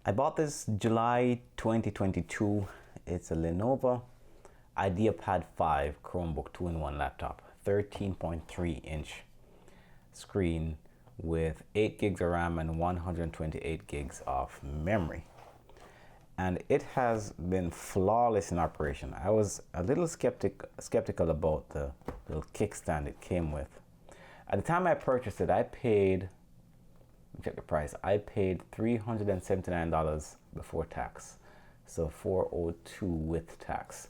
I bought this July 2022. It's a Lenovo IdeaPad 5 Chromebook 2-in-1 laptop, 13.3 inch screen with 8 gigs of RAM and 128 gigs of memory. And it has been flawless in operation. I was a little skeptical about the little kickstand it came with. At the time I purchased it, I paid, check the price, I paid $379 before tax. So $402 with tax.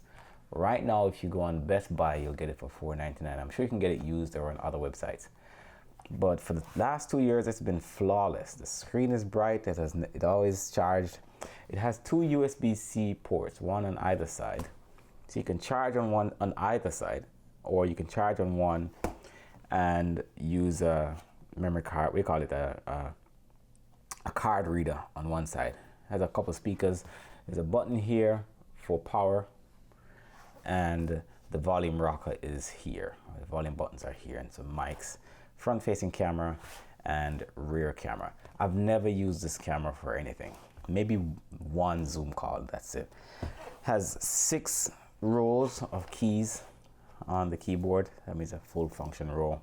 Right now, if you go on Best Buy, you'll get it for $499. I'm sure you can get it used or on other websites. But for the last 2 years, it's been flawless. The screen is bright, it always charged. It has 2 USB-C ports, one on either side. So you can charge on one on either side, or you can charge on one and use a memory card. We call it a card reader on one side. It has a couple speakers. There's a button here for power, and the volume rocker is here. The volume buttons are here, and some mics, front-facing camera and rear camera. I've never used this camera for anything. Maybe one Zoom call, that's it. Has 6 rows of keys on the keyboard. That means a full function row.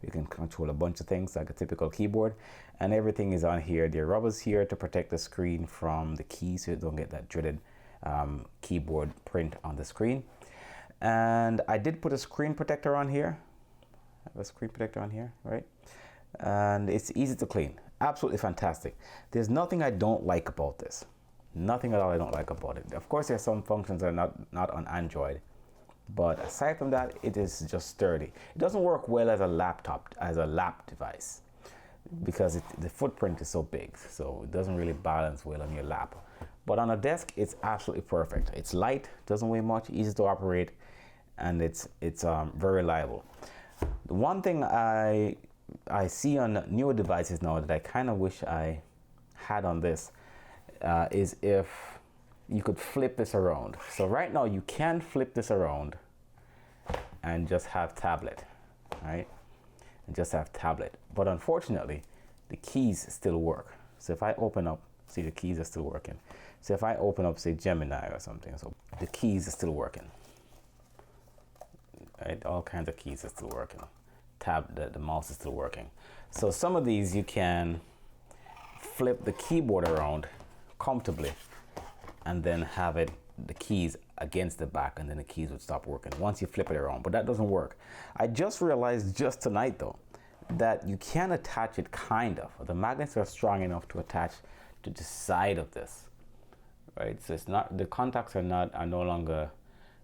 You can control a bunch of things like a typical keyboard, and everything is on here. There are rubbers here to protect the screen from the keys so you don't get that dreaded keyboard print on the screen. And I did put a screen protector on here. I have a screen protector on here, right? And it's easy to clean. Absolutely fantastic. There's nothing I don't like about this. Nothing at all I don't like about it. Of course, there's some functions that are not on Android, but aside from that, it is just sturdy. It doesn't work well as a laptop, as a lap device, because the footprint is so big, so it doesn't really balance well on your lap. But on a desk, it's absolutely perfect. It's light, doesn't weigh much, easy to operate, and it's very reliable. The one thing I see on newer devices now that I kind of wish I had on this is if you could flip this around. So right now you can flip this around and just have tablet, right? And just have tablet. But unfortunately, the keys still work. So if I open up, see, the keys are still working. So if I open up, say, Gemini or something, so the keys are still working. Right? All kinds of keys are still working. The mouse is still working. So some of these you can flip the keyboard around comfortably and then have the keys against the back, and then the keys would stop working once you flip it around. But that doesn't work. I just realized just tonight though that you can attach it kind of. The magnets are strong enough to attach to the side of this, right? So it's not, the contacts are no longer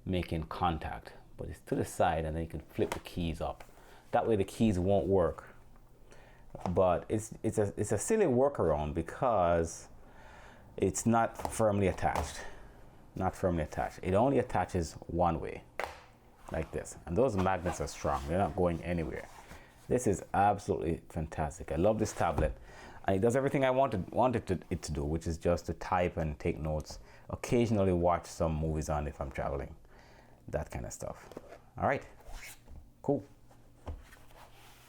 making contact, but it's to the side, and then you can flip the keys up. That way the keys won't work. But it's a silly workaround because it's not firmly attached. Not firmly attached. It only attaches one way, like this. And those magnets are strong. They're not going anywhere. This is absolutely fantastic. I love this tablet. And it does everything I wanted it to do, which is just to type and take notes. Occasionally watch some movies on if I'm traveling. That kind of stuff. All right, cool.